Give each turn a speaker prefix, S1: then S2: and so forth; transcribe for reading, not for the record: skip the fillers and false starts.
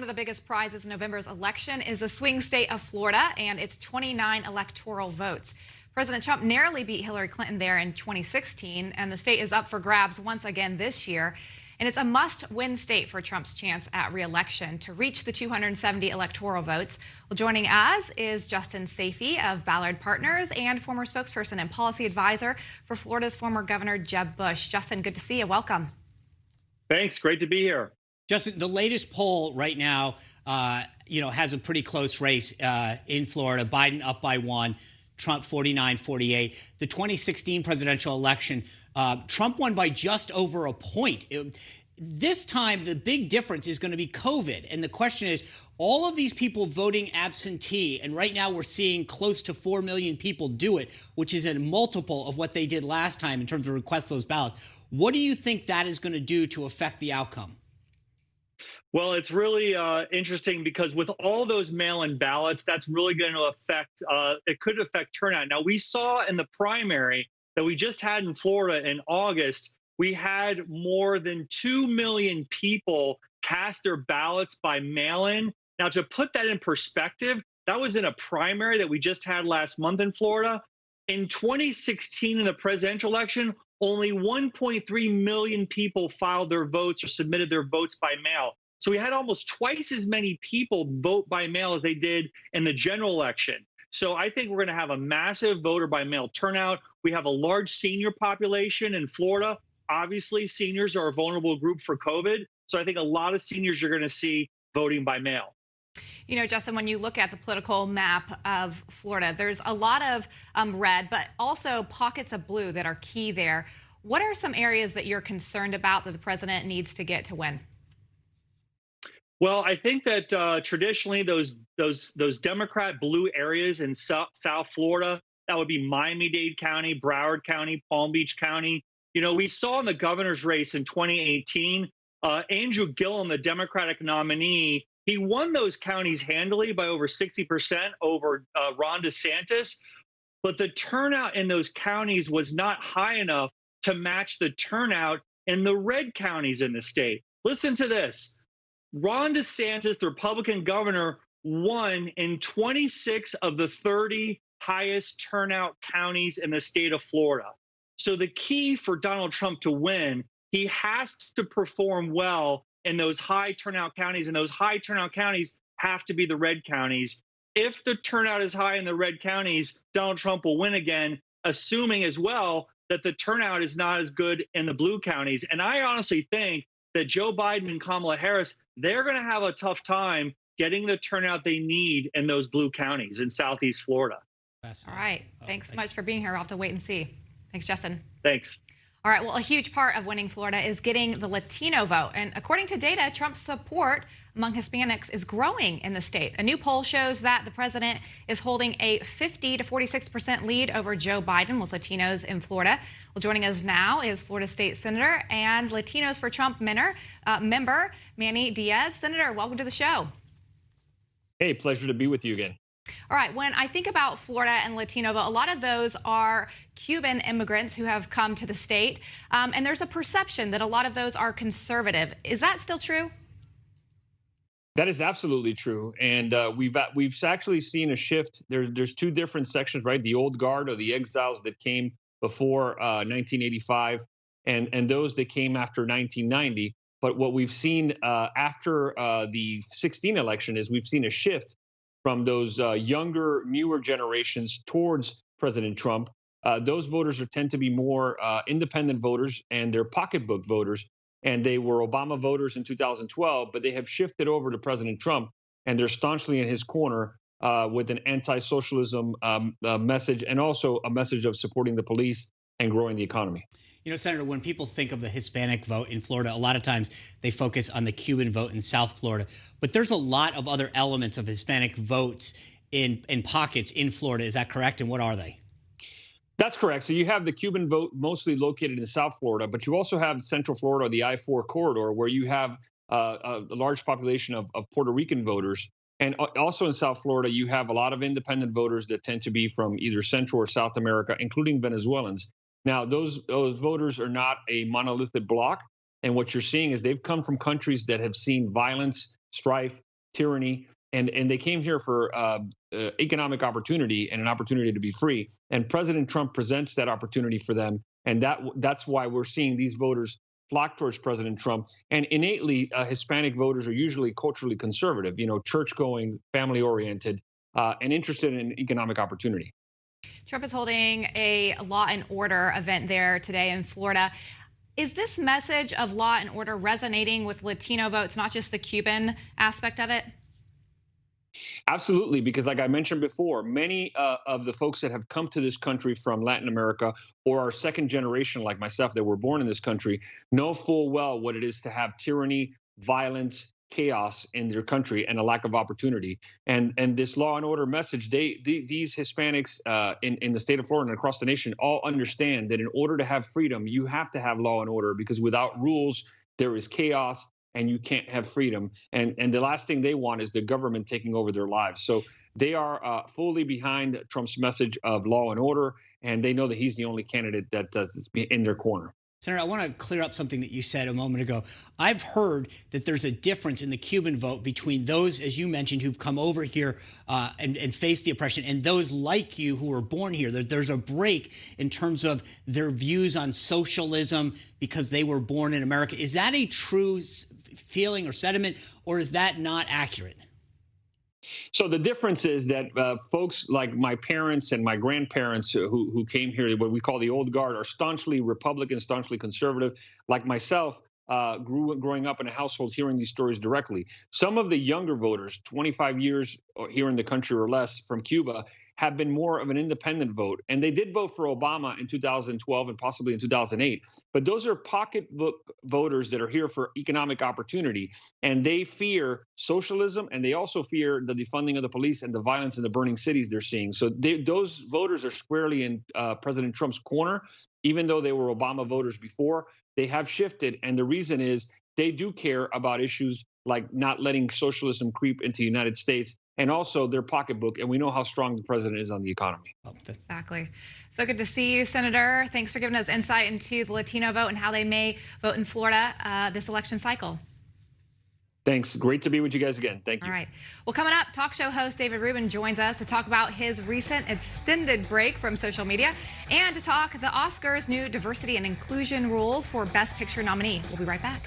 S1: One of the biggest prizes in November's election is the swing state of Florida and its 29 electoral votes. President Trump narrowly beat Hillary Clinton there in 2016, and the state is up for grabs once again this year. And it's a must-win state for Trump's chance at re-election to reach the 270 electoral votes. Well, joining us is Justin Sayfie of Ballard Partners and former spokesperson and policy advisor for Florida's former Governor Jeb Bush. Justin, good to see you. Welcome.
S2: Thanks. Great to be here.
S3: Justin, the latest poll right now, has a pretty close race in Florida. Biden up by 1, Trump 49-48. The 2016 presidential election, Trump won by just over a point. This time, the big difference is going to be COVID. And the question is, all of these people voting absentee, and right now we're seeing close to 4 million people do it, which is a multiple of what they did last time in terms of request those ballots. What do you think that is going to do to affect the outcome?
S2: Well, it's really interesting because with all those mail-in ballots, that's really going to affect, it could affect turnout. Now, we saw in the primary that we just had in Florida in August, we had more than 2 million people cast their ballots by mail-in. Now, to put that in perspective, that was in a primary that we just had last month in Florida. In 2016, in the presidential election, only 1.3 million people filed their votes or submitted their votes by mail. So we had almost twice as many people vote by mail as they did in the general election. So I think we're going to have a massive voter by mail turnout. We have a large senior population in Florida. Obviously, seniors are a vulnerable group for COVID. So I think a lot of seniors you're going to see voting by mail.
S1: You know, Justin, when you look at the political map of Florida, there's a lot of red, but also pockets of blue that are key there. What are some areas that you're concerned about that the president needs to get to win?
S2: Well, I think that traditionally those Democrat blue areas in South Florida, that would be Miami-Dade County, Broward County, Palm Beach County. You know, we saw in the governor's race in 2018, Andrew Gillum, the Democratic nominee, he won those counties handily by over 60% over Ron DeSantis. But the turnout in those counties was not high enough to match the turnout in the red counties in the state. Listen to this. Ron DeSantis, the Republican governor, won in 26 of the 30 highest turnout counties in the state of Florida. So the key for Donald Trump to win, he has to perform well in those high turnout counties, and those high turnout counties have to be the red counties. If the turnout is high in the red counties, Donald Trump will win again, assuming as well that the turnout is not as good in the blue counties. And I honestly think that Joe Biden and Kamala Harris, they're going to have a tough time getting the turnout they need in those blue counties in Southeast Florida.
S1: All right. Thanks so much for being here. We'll have to wait and see. Thanks, Justin.
S2: Thanks.
S1: All right. Well, a huge part of winning Florida is getting the Latino vote. And according to data, Trump's support among Hispanics is growing in the state. A new poll shows that the president is holding a 50 to 46% lead over Joe Biden with Latinos in Florida. Well, joining us now is Florida State Senator and Latinos for Trump member Manny Diaz. Senator, welcome to the show.
S4: Hey, pleasure to be with you again.
S1: All right. When I think about Florida and Latino vote, a lot of those are Cuban immigrants who have come to the state. And there's a perception that a lot of those are conservative. Is that still true?
S4: That is absolutely true. And we've actually seen a shift. There's two different sections, right? The old guard, or the exiles that came before 1985, and those that came after 1990. But what we've seen after the 16 election is we've seen a shift from those younger, newer generations towards President Trump. Those voters tend to be more independent voters, and they're pocketbook voters. And they were Obama voters in 2012, but they have shifted over to President Trump, and they're staunchly in his corner with an anti-socialism message, and also a message of supporting the police and growing the economy.
S3: You know, Senator, when people think of the Hispanic vote in Florida, a lot of times they focus on the Cuban vote in South Florida. But there's a lot of other elements of Hispanic votes in pockets in Florida. Is that correct? And what are they?
S4: That's correct. So you have the Cuban vote mostly located in South Florida, but you also have Central Florida, the I-4 corridor, where you have a large population of Puerto Rican voters. And also in South Florida, you have a lot of independent voters that tend to be from either Central or South America, including Venezuelans. Now, those voters are not a monolithic bloc. And what you're seeing is they've come from countries that have seen violence, strife, tyranny, and they came here for economic opportunity and an opportunity to be free. And President Trump presents that opportunity for them, and that's why we're seeing these voters flock towards President Trump. And innately, Hispanic voters are usually culturally conservative, church-going, family-oriented, and interested in economic opportunity.
S1: Trump is holding a law and order event there today in Florida. Is this message of law and order resonating with Latino votes, not just the Cuban aspect of it?
S4: Absolutely, because like I mentioned before, many of the folks that have come to this country from Latin America or are second generation like myself that were born in this country know full well what it is to have tyranny, violence, chaos in their country and a lack of opportunity. And this law and order message, these Hispanics in the state of Florida and across the nation all understand that in order to have freedom, you have to have law and order, because without rules, there is chaos, and you can't have freedom. And the last thing they want is the government taking over their lives. So they are fully behind Trump's message of law and order, and they know that he's the only candidate that does in their corner.
S3: Senator, I want to clear up something that you said a moment ago. I've heard that there's a difference in the Cuban vote between those, as you mentioned, who've come over here and faced the oppression, and those like you who were born here. There's a break in terms of their views on socialism because they were born in America. Is that a true feeling or sentiment, or is that not accurate?
S4: So the difference is that folks like my parents and my grandparents who came here, what we call the old guard, are staunchly Republican, staunchly conservative. Like myself, growing up in a household hearing these stories directly. Some of the younger voters, 25 years here in the country or less from Cuba, have been more of an independent vote. And they did vote for Obama in 2012 and possibly in 2008. But those are pocketbook voters that are here for economic opportunity. And they fear socialism, and they also fear the defunding of the police and the violence in the burning cities they're seeing. So those voters are squarely in President Trump's corner. Even though they were Obama voters before, they have shifted. And the reason is they do care about issues like not letting socialism creep into the United States, and also their pocketbook. And we know how strong the president is on the economy.
S1: Exactly. So good to see you, Senator. Thanks for giving us insight into the Latino vote and how they may vote in Florida this election cycle.
S4: Thanks. Great to be with you guys again. Thank you.
S1: All right. Well, coming up, talk show host David Rubin joins us to talk about his recent extended break from social media and to talk the Oscars' new diversity and inclusion rules for Best Picture nominee. We'll be right back.